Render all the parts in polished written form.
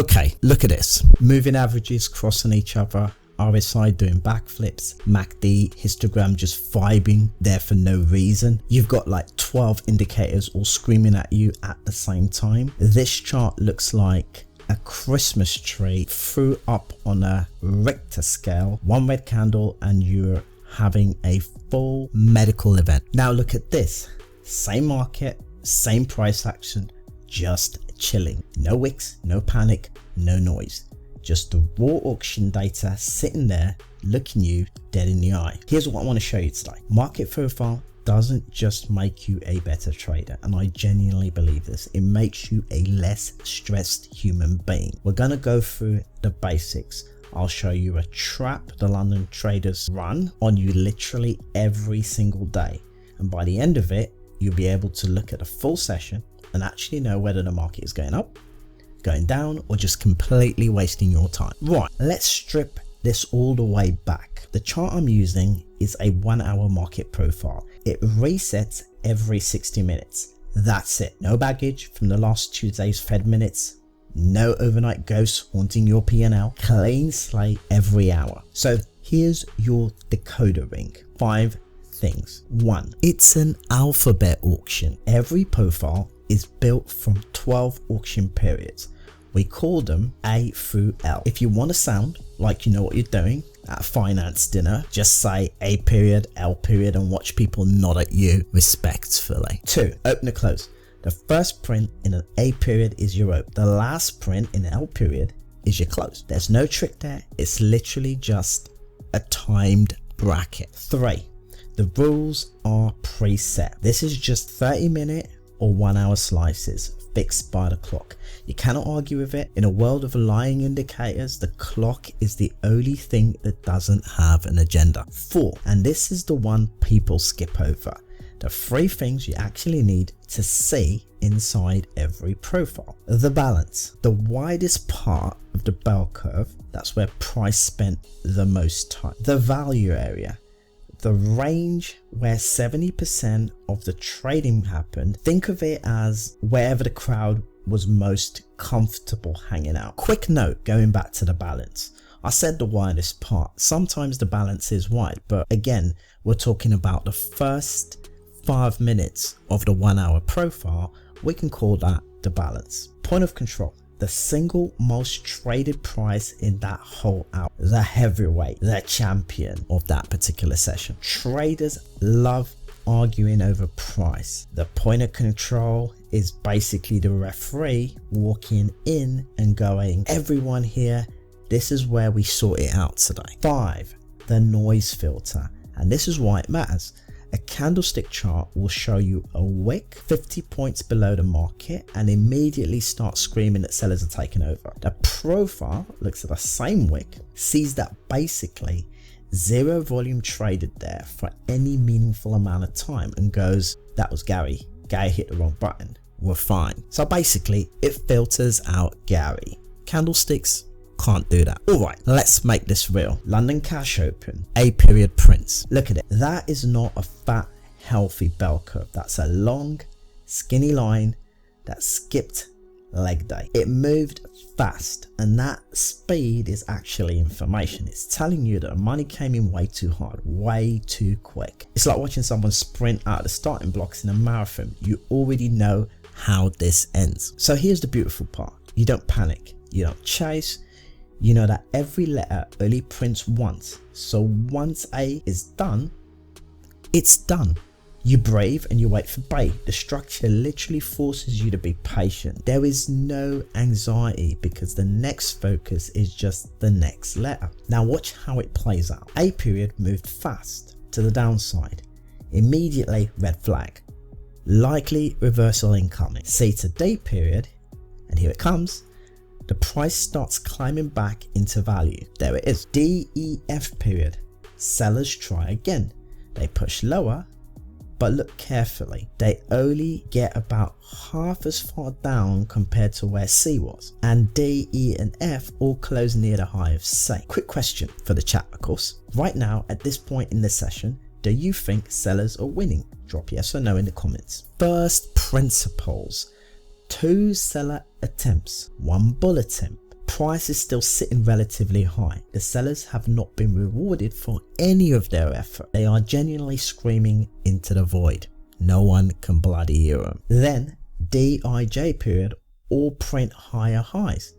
Okay, look at this. Moving averages crossing each other, RSI doing backflips, MACD, histogram just vibing there for no reason. You've got like 12 indicators all screaming at you at the same time. This chart looks like a Christmas tree threw up on a Richter scale, one red candle and you're having a full medical event. Now look at this, same market, same price action, just chilling. No wicks, no panic, no noise. Just the raw auction data sitting there looking you dead in the eye. Here's what I want to show you today. Market profile doesn't just make you a better trader, and I genuinely believe this. It makes you a less stressed human being. We're going to go through the basics. I'll show you a trap the London traders run on you literally every single day. And by the end of it, you'll be able to look at a full session and actually know whether the market is going up, going down, or just completely wasting your time. Right, let's strip this all the way back. The chart I'm using is a 1 hour market profile. It resets every 60 minutes. That's it. No baggage from the last Tuesday's Fed minutes. No overnight ghosts haunting your P&L. Clean slate every hour. So here's your decoder ring. 5 things. 1. It's an alphabet auction. Every profile is built from 12 auction periods. We call them A through L. If you want to sound like you know what you're doing at a finance dinner, just say A period, L period, and watch people nod at you respectfully. 2. Open and close. The first print in an A period is your open. The last print in an L period is your close. There's no trick there. It's literally just a timed bracket. 3. The rules are preset. This is just 30-minute or 1 hour slices fixed by the clock. You cannot argue with it. In a world of lying indicators, the clock is the only thing that doesn't have an agenda. 4, and this is the one people skip over. The 3 things you actually need to see inside every profile. The balance, the widest part of the bell curve, that's where price spent the most time. The value area, the range where 70% of the trading happened. Think of it as wherever the crowd was most comfortable hanging out. Quick note going back to the balance. I said the widest part. Sometimes the balance is wide, but again, we're talking about the first 5 minutes of the 1 hour profile. We can call that the balance. Point of control. The single most traded price in that whole hour, the heavyweight, the champion of that particular session. Traders love arguing over price. The point of control is basically the referee walking in and going, everyone here, this is where we sort it out today. 5, the noise filter, and this is why it matters. A candlestick chart will show you a wick 50 points below the market and immediately start screaming that sellers are taking over. The profile looks at the same wick, sees that basically zero volume traded there for any meaningful amount of time and goes, that was Gary. Gary hit the wrong button. We're fine. So basically it filters out Gary. Candlesticks can't do that. Alright, let's make this real. London cash open, A period prints. Look at it. That is not a fat, healthy bell curve. That's a long, skinny line that skipped leg day. It moved fast, and that speed is actually information. It's telling you that money came in way too hard, way too quick. It's like watching someone sprint out of the starting blocks in a marathon. You already know how this ends. So here's the beautiful part. You don't panic. You don't chase. You know that every letter only prints once. So once A is done, it's done. You brave and you wait for B. The structure literally forces you to be patient. There is no anxiety because the next focus is just the next letter. Now watch how it plays out. A period moved fast to the downside. Immediately red flag. Likely reversal incoming. C to D period, and here it comes. The price starts climbing back into value. There it is. DEF period. Sellers try again. They push lower, but look carefully. They only get about half as far down compared to where C was. And D, E, and F all close near the high of C. Quick question for the chat, of course. Right now, at this point in the session, do you think sellers are winning? Drop yes or no in the comments. First principles. 2 seller attempts, 1 bull attempt. price is still sitting relatively high. The sellers have not been rewarded for any of their effort. They are genuinely screaming into the void. No one can bloody hear them. Then DIJ period all print higher highs.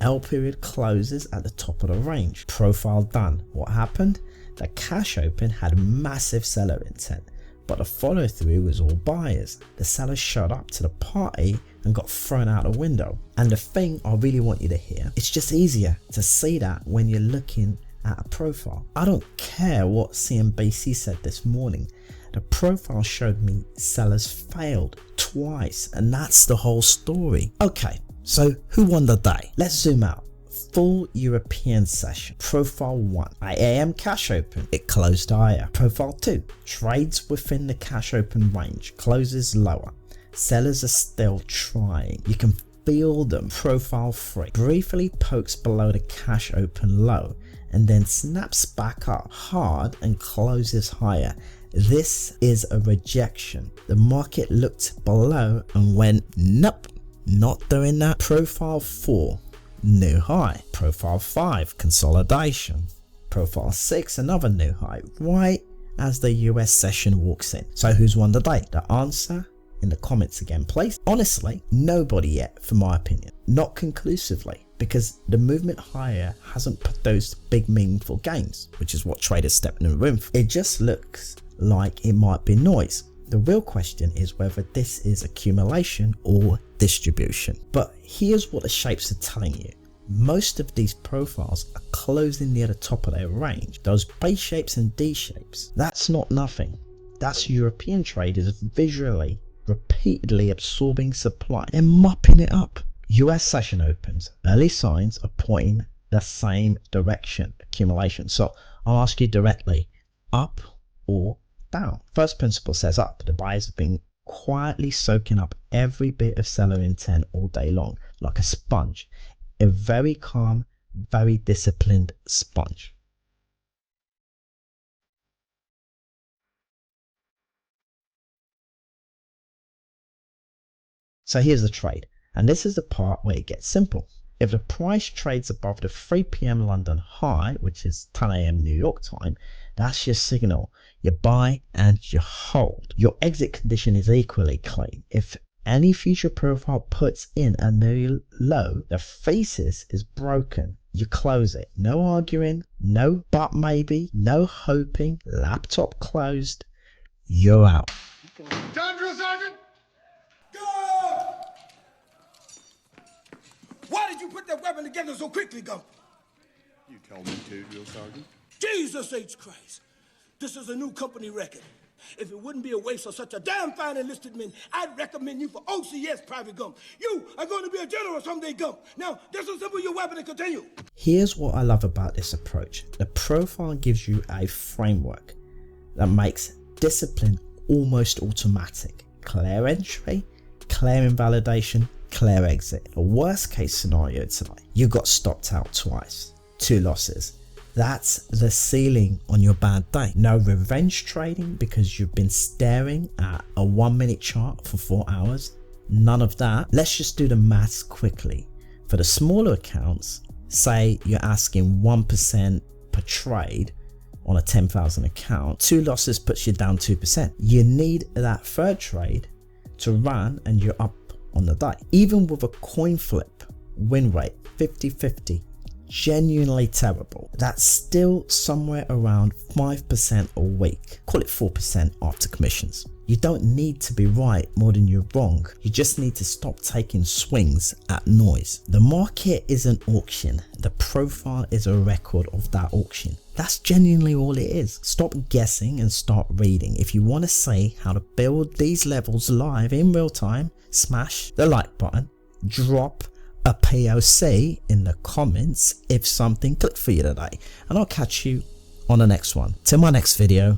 L period closes at the top of the range. Profile done. What happened? The cash open had massive seller intent, but the follow through was all buyers. The sellers showed up to the party and got thrown out the window. And the thing I really want you to hear, it's just easier to see that when you're looking at a profile. I don't care what CNBC said this morning. The profile showed me sellers failed twice, and that's the whole story. Okay, so who won the day? Let's zoom out. Full European session. Profile 1, 8 AM cash open, it closed higher. Profile 2, trades within the cash open range, closes lower. Sellers are still trying, you can feel them. Profile 3, briefly pokes below the cash open low and then snaps back up hard and closes higher. This is a rejection. The market looked below and went, nope, not doing that. Profile 4, new high. Profile 5, consolidation. Profile 6, another new high, right as the US session walks in. So who's won the day? The answer in the comments again, please. Honestly, nobody yet, for my opinion. Not conclusively, because the movement higher hasn't produced big meaningful gains, which is what traders stepping in the room for. It just looks like it might be noise. The real question is whether this is accumulation or distribution. But here's what the shapes are telling you. Most of these profiles are closing near the top of their range. Those base shapes and D shapes, that's not nothing. That's European traders visually, repeatedly absorbing supply and mopping it up. US session opens, early signs are pointing the same direction, accumulation. So I'll ask you directly, up or down? First principle says up. The buyers have been quietly soaking up every bit of seller intent all day long, like a sponge. A very calm, very disciplined sponge. So here's the trade, and this is the part where it gets simple. If the price trades above the 3 PM London high, which is 10 AM New York time, that's your signal. You buy and you hold. Your exit condition is equally clean. If any future profile puts in a new low, the thesis is broken. You close it. No arguing, no but maybe, no hoping, laptop closed, you're out. John Drill Sergeant! Go! Why did you put that weapon together so quickly, Gump? You told me to, Drill Sergeant. Jesus H. Christ. This is a new company record. If it wouldn't be a waste of such a damn fine enlisted men, I'd recommend you for OCS, Private Gump. You are going to be a general someday, Gump. Now, disassemble your weapon and continue. Here's what I love about this approach. The profile gives you a framework that makes discipline almost automatic. Clear entry, clear invalidation, clear exit. The worst case scenario tonight, you got stopped out twice, 2 losses. That's the ceiling on your bad day. No revenge trading because you've been staring at a 1-minute chart for 4 hours. None of that. Let's just do the maths quickly. For the smaller accounts, say you're asking 1% per trade on a 10,000 account, 2 losses puts you down 2%. You need that third trade to run and you're up on the day. Even with a coin flip win rate 50-50, genuinely terrible, that's still somewhere around 5% a week. Call it 4% after commissions. You don't need to be right more than you're wrong. You just need to stop taking swings at noise. The market is an auction. The profile is a record of that auction. That's genuinely all it is. Stop guessing and start reading. If you want to see how to build these levels live in real time, smash the like button, drop a POC in the comments if something clicked for you today, and I'll catch you on the next one. Till my next video,